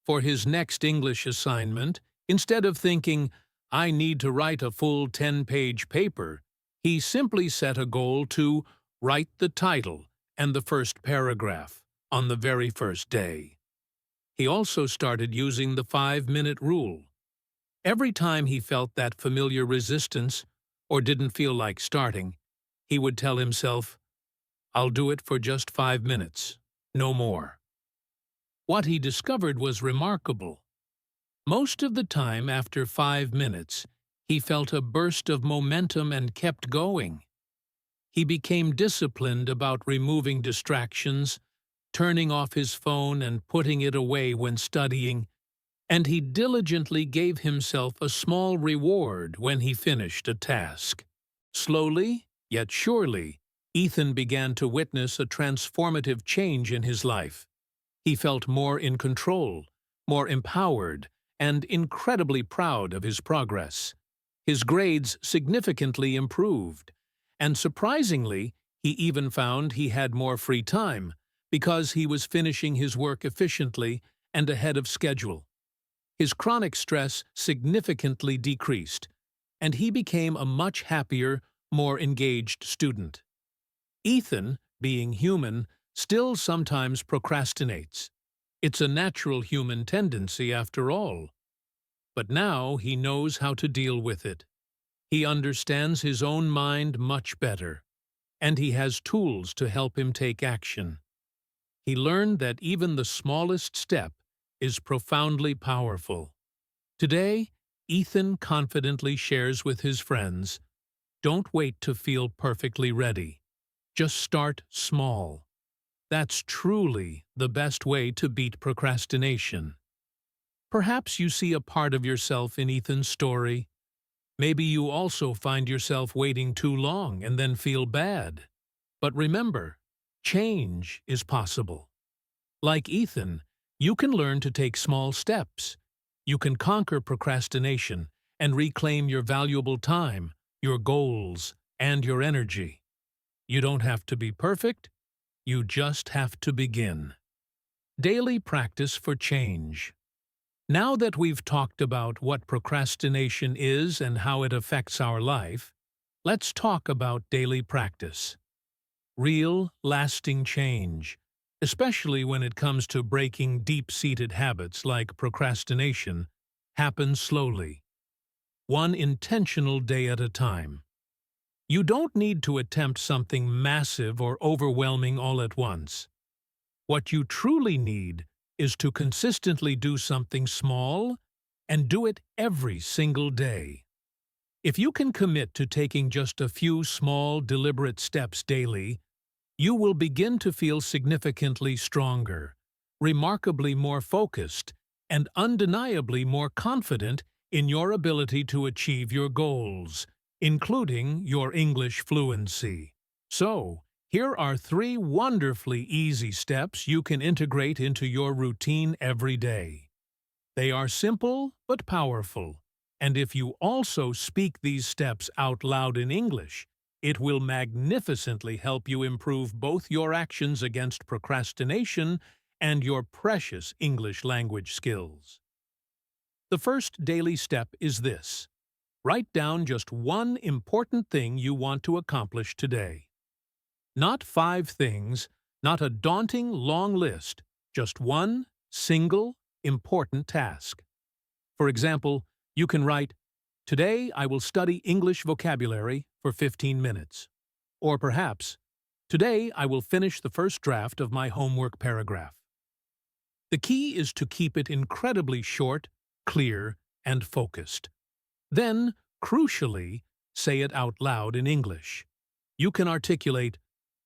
For his next English assignment, instead of thinking, "I need to write a full 10-page paper," he simply set a goal to write the title and the first paragraph on the very first day. He also started using the 5-minute rule. Every time he felt that familiar resistance or didn't feel like starting, he would tell himself, "I'll do it for just 5 minutes, no more." What he discovered was remarkable. Most of the time after 5 minutes, he felt a burst of momentum and kept going. He became disciplined about removing distractions, turning off his phone and putting it away when studying, and he diligently gave himself a small reward when he finished a task. Slowly, yet surely, Ethan began to witness a transformative change in his life. He felt more in control, more empowered, and incredibly proud of his progress. His grades significantly improved, and surprisingly, he even found he had more free time because he was finishing his work efficiently and ahead of schedule. His chronic stress significantly decreased, and he became a much happier, more engaged student. Ethan, being human, still sometimes procrastinates. It's a natural human tendency after all. But now he knows how to deal with it. He understands his own mind much better, and he has tools to help him take action. He learned that even the smallest step is profoundly powerful. Today, Ethan confidently shares with his friends, "Don't wait to feel perfectly ready. Just start small." That's truly the best way to beat procrastination. Perhaps you see a part of yourself in Ethan's story. Maybe you also find yourself waiting too long and then feel bad. But remember, change is possible. Like Ethan, you can learn to take small steps. You can conquer procrastination and reclaim your valuable time, your goals, and your energy. You don't have to be perfect. You just have to begin. Daily practice for change. Now that we've talked about what procrastination is and how it affects our life, Let's talk about daily practice. Real, lasting change, especially when it comes to breaking deep-seated habits like procrastination, happens slowly, one intentional day at a time. You don't need to attempt something massive or overwhelming all at once. What you truly need is to consistently do something small and do it every single day. If you can commit to taking just a few small, deliberate steps daily, you will begin to feel significantly stronger, remarkably more focused, and undeniably more confident in your ability to achieve your goals, including your English fluency. So, here are 3 wonderfully easy steps you can integrate into your routine every day. They are simple but powerful, and if you also speak these steps out loud in English, it will magnificently help you improve both your actions against procrastination and your precious English language skills. The first daily step is this. Write down just one important thing you want to accomplish today. Not 5 things, not a daunting long list, just one single important task. For example, you can write, "Today I will study English vocabulary for 15 minutes." Or perhaps, "Today I will finish the first draft of my homework paragraph." The key is to keep it incredibly short, clear, and focused. Then, crucially, say it out loud in English. You can articulate,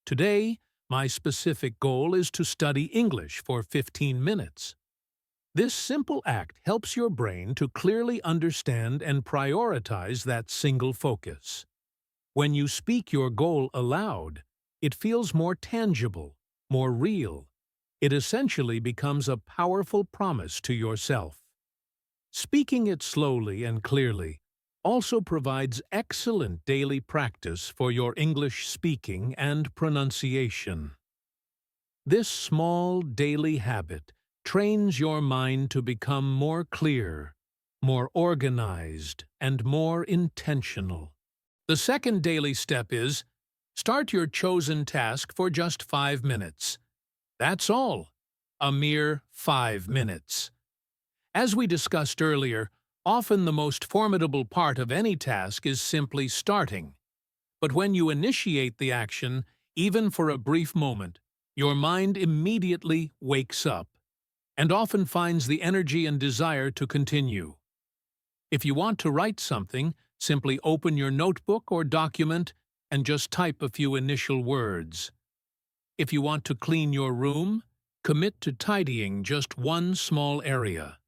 "Today, my specific goal is to study English for 15 minutes." This simple act helps your brain to clearly understand and prioritize that single focus. When you speak your goal aloud, it feels more tangible, more real. It essentially becomes a powerful promise to yourself. Speaking it slowly and clearly also provides excellent daily practice for your English speaking and pronunciation. This small daily habit trains your mind to become more clear, more organized, and more intentional. The second daily step is, start your chosen task for just 5 minutes. That's all. A mere 5 minutes. As we discussed earlier, often the most formidable part of any task is simply starting. But when you initiate the action, even for a brief moment, your mind immediately wakes up and often finds the energy and desire to continue. If you want to write something, simply open your notebook or document and just type a few initial words. If you want to clean your room, commit to tidying just one small area.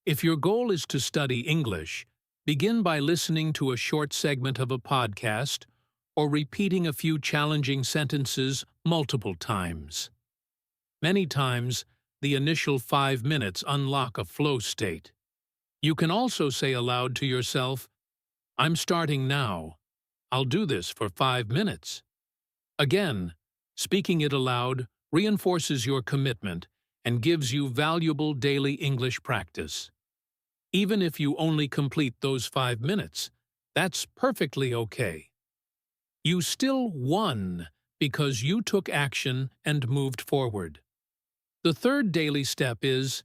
If your goal is to study English, begin by listening to a short segment of a podcast or repeating a few challenging sentences multiple times. Many times, the initial 5 minutes unlock a flow state. You can also say aloud to yourself, "I'm starting now. I'll do this for 5 minutes." Again, speaking it aloud reinforces your commitment and gives you valuable daily English practice. Even if you only complete those 5 minutes, that's perfectly okay. You still won because you took action and moved forward. The third daily step is,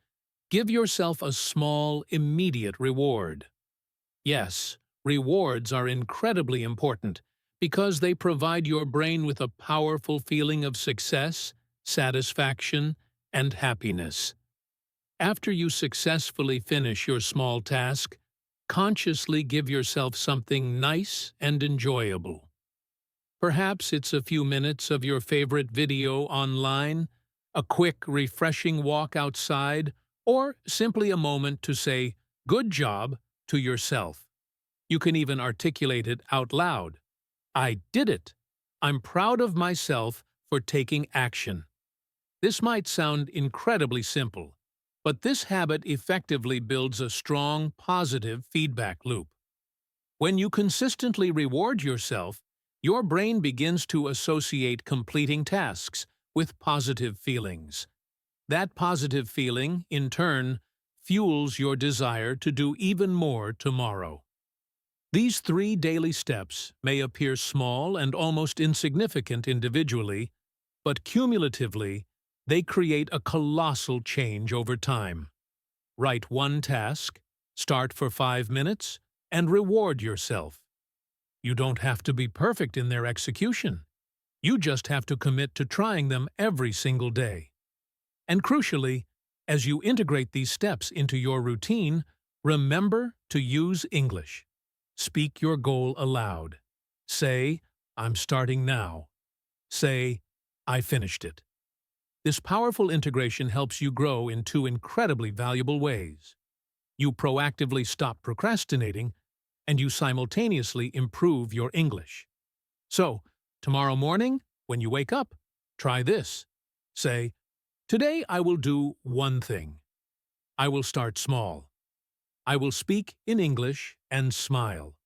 give yourself a small, immediate reward. Yes, rewards are incredibly important because they provide your brain with a powerful feeling of success, satisfaction, and happiness. After you successfully finish your small task, consciously give yourself something nice and enjoyable. Perhaps it's a few minutes of your favorite video online, a quick, refreshing walk outside, or simply a moment to say, "Good job," to yourself. You can even articulate it out loud. "I did it. I'm proud of myself for taking action." This might sound incredibly simple, but this habit effectively builds a strong, positive feedback loop. When you consistently reward yourself, your brain begins to associate completing tasks with positive feelings. That positive feeling, in turn, fuels your desire to do even more tomorrow. These 3 daily steps may appear small and almost insignificant individually, but cumulatively, they create a colossal change over time. Write one task, start for 5 minutes, and reward yourself. You don't have to be perfect in their execution. You just have to commit to trying them every single day. And crucially, as you integrate these steps into your routine, remember to use English. Speak your goal aloud. Say, "I'm starting now." Say, "I finished it." This powerful integration helps you grow in 2 incredibly valuable ways. You proactively stop procrastinating, and you simultaneously improve your English. So, tomorrow morning, when you wake up, try this. Say, "Today I will do one thing. I will start small. I will speak in English and smile."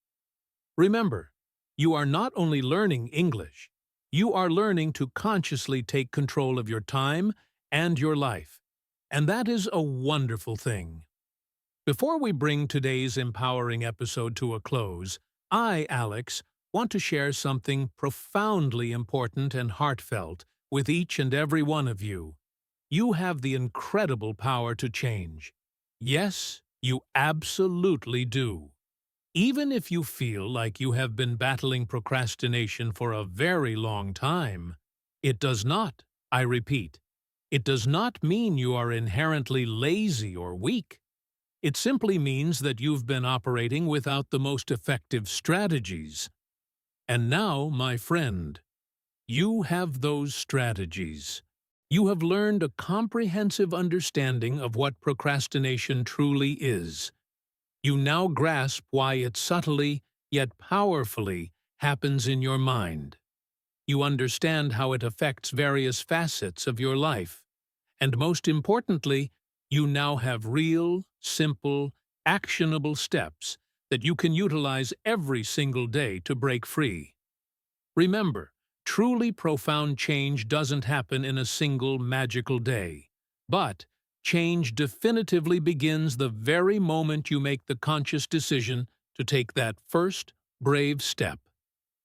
Remember, you are not only learning English, you are learning to consciously take control of your time and your life. And that is a wonderful thing. Before we bring today's empowering episode to a close, I, Alex, want to share something profoundly important and heartfelt with each and every one of you. You have the incredible power to change. Yes, you absolutely do. Even if you feel like you have been battling procrastination for a very long time, it does not, I repeat, it does not mean you are inherently lazy or weak. It simply means that you've been operating without the most effective strategies. And now, my friend, you have those strategies. You have learned a comprehensive understanding of what procrastination truly is. You now grasp why it subtly, yet powerfully, happens in your mind. You understand how it affects various facets of your life. And most importantly, you now have real, simple, actionable steps that you can utilize every single day to break free. Remember, truly profound change doesn't happen in a single magical day. But change definitively begins the very moment you make the conscious decision to take that first, brave step.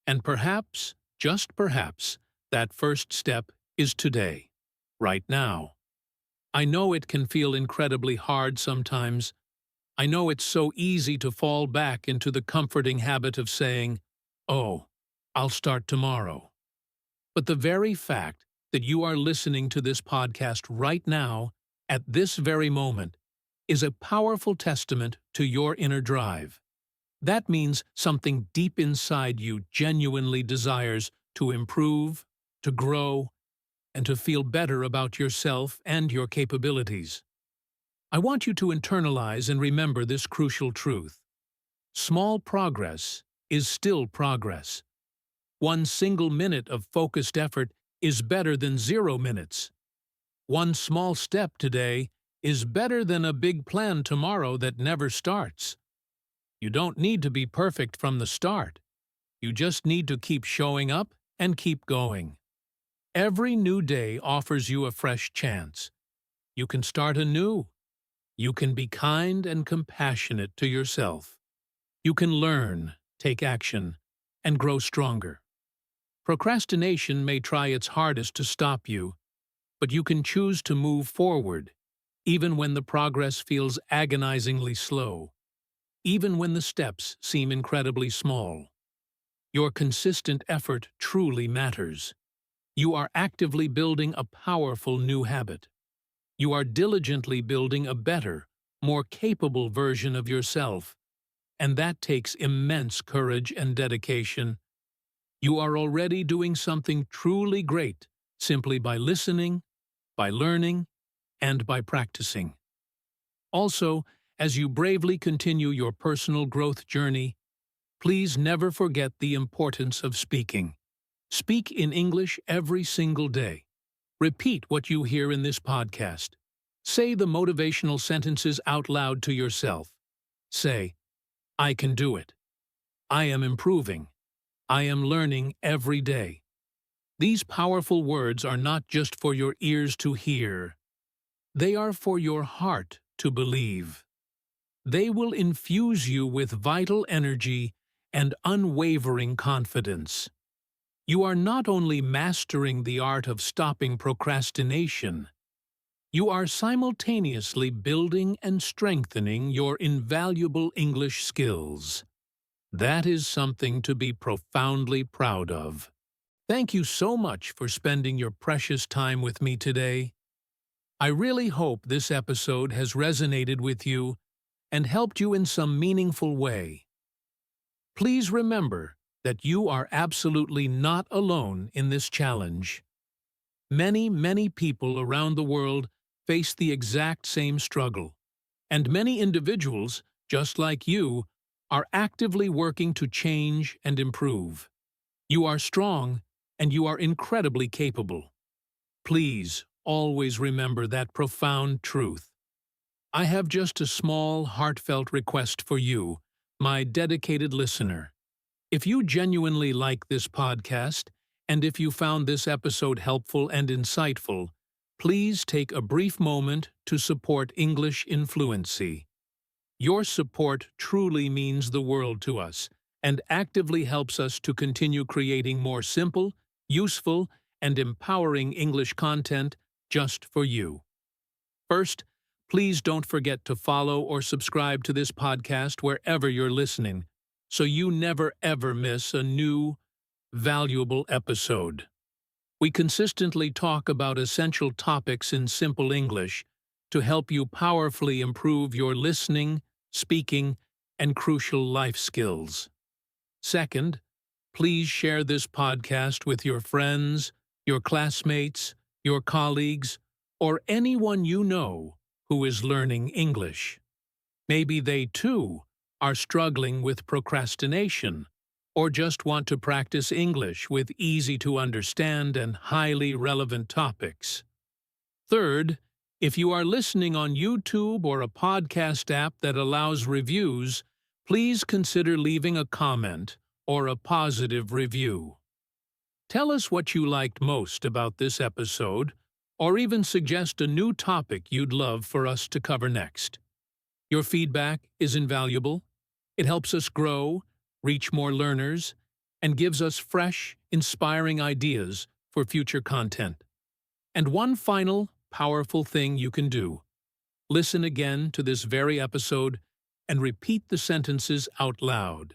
And perhaps, just perhaps, that first step is today, right now. I know it can feel incredibly hard sometimes. I know it's so easy to fall back into the comforting habit of saying, "Oh, I'll start tomorrow." But the very fact that you are listening to this podcast right now, at this very moment, is a powerful testament to your inner drive. That means something deep inside you genuinely desires to improve, to grow, and to feel better about yourself and your capabilities. I want you to internalize and remember this crucial truth. Small progress is still progress. One single minute of focused effort is better than 0 minutes. One small step today is better than a big plan tomorrow that never starts. You don't need to be perfect from the start. You just need to keep showing up and keep going. Every new day offers you a fresh chance. You can start anew. You can be kind and compassionate to yourself. You can learn, take action, and grow stronger. Procrastination may try its hardest to stop you, but you can choose to move forward, even when the progress feels agonizingly slow, even when the steps seem incredibly small. Your consistent effort truly matters. You are actively building a powerful new habit. You are diligently building a better, more capable version of yourself, and that takes immense courage and dedication. You are already doing something truly great simply by listening, by learning, and by practicing. Also, as you bravely continue your personal growth journey, please never forget the importance of speaking. Speak in English every single day. Repeat what you hear in this podcast. Say the motivational sentences out loud to yourself. Say, "I can do it. I am improving. I am learning every day." These powerful words are not just for your ears to hear. They are for your heart to believe. They will infuse you with vital energy and unwavering confidence. You are not only mastering the art of stopping procrastination, you are simultaneously building and strengthening your invaluable English skills. That is something to be profoundly proud of. Thank you so much for spending your precious time with me today. I really hope this episode has resonated with you and helped you in some meaningful way. Please remember that you are absolutely not alone in this challenge. Many people around the world face the exact same struggle, and many individuals, just like you, are actively working to change and improve. You are strong, and you are incredibly capable. Please always remember that profound truth. I have just a small, heartfelt request for you, my dedicated listener. If you genuinely like this podcast, and if you found this episode helpful and insightful, please take a brief moment to support English in Fluency. Your support truly means the world to us and actively helps us to continue creating more simple, useful, and empowering English content just for you. First, please don't forget to follow or subscribe to this podcast wherever you're listening, so you never ever miss a new, valuable episode. We consistently talk about essential topics in simple English to help you powerfully improve your listening, speaking, and crucial life skills. Second, please share this podcast with your friends, your classmates, your colleagues, or anyone you know who is learning English. Maybe they, too, are struggling with procrastination, or just want to practice English with easy-to-understand and highly relevant topics. Third, if you are listening on YouTube or a podcast app that allows reviews, please consider leaving a comment or a positive review. Tell us what you liked most about this episode, or even suggest a new topic you'd love for us to cover next. Your feedback is invaluable. It helps us grow, reach more learners, and gives us fresh, inspiring ideas for future content. And one final, powerful thing you can do: listen again to this very episode and repeat the sentences out loud.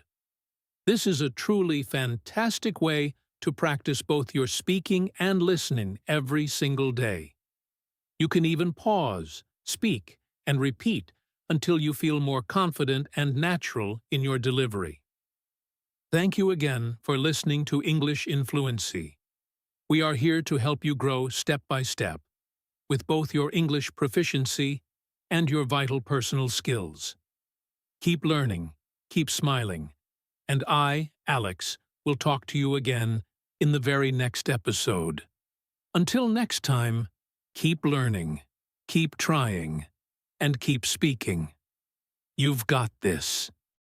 This is a truly fantastic way to practice both your speaking and listening every single day. You can even pause, speak, and repeat until you feel more confident and natural in your delivery. Thank you again for listening to English in Fluency. We are here to help you grow step by step, with both your English proficiency and your vital personal skills. Keep learning, keep smiling, and I, Alex, will talk to you again in the very next episode. Until next time, keep learning, keep trying, and keep speaking. You've got this.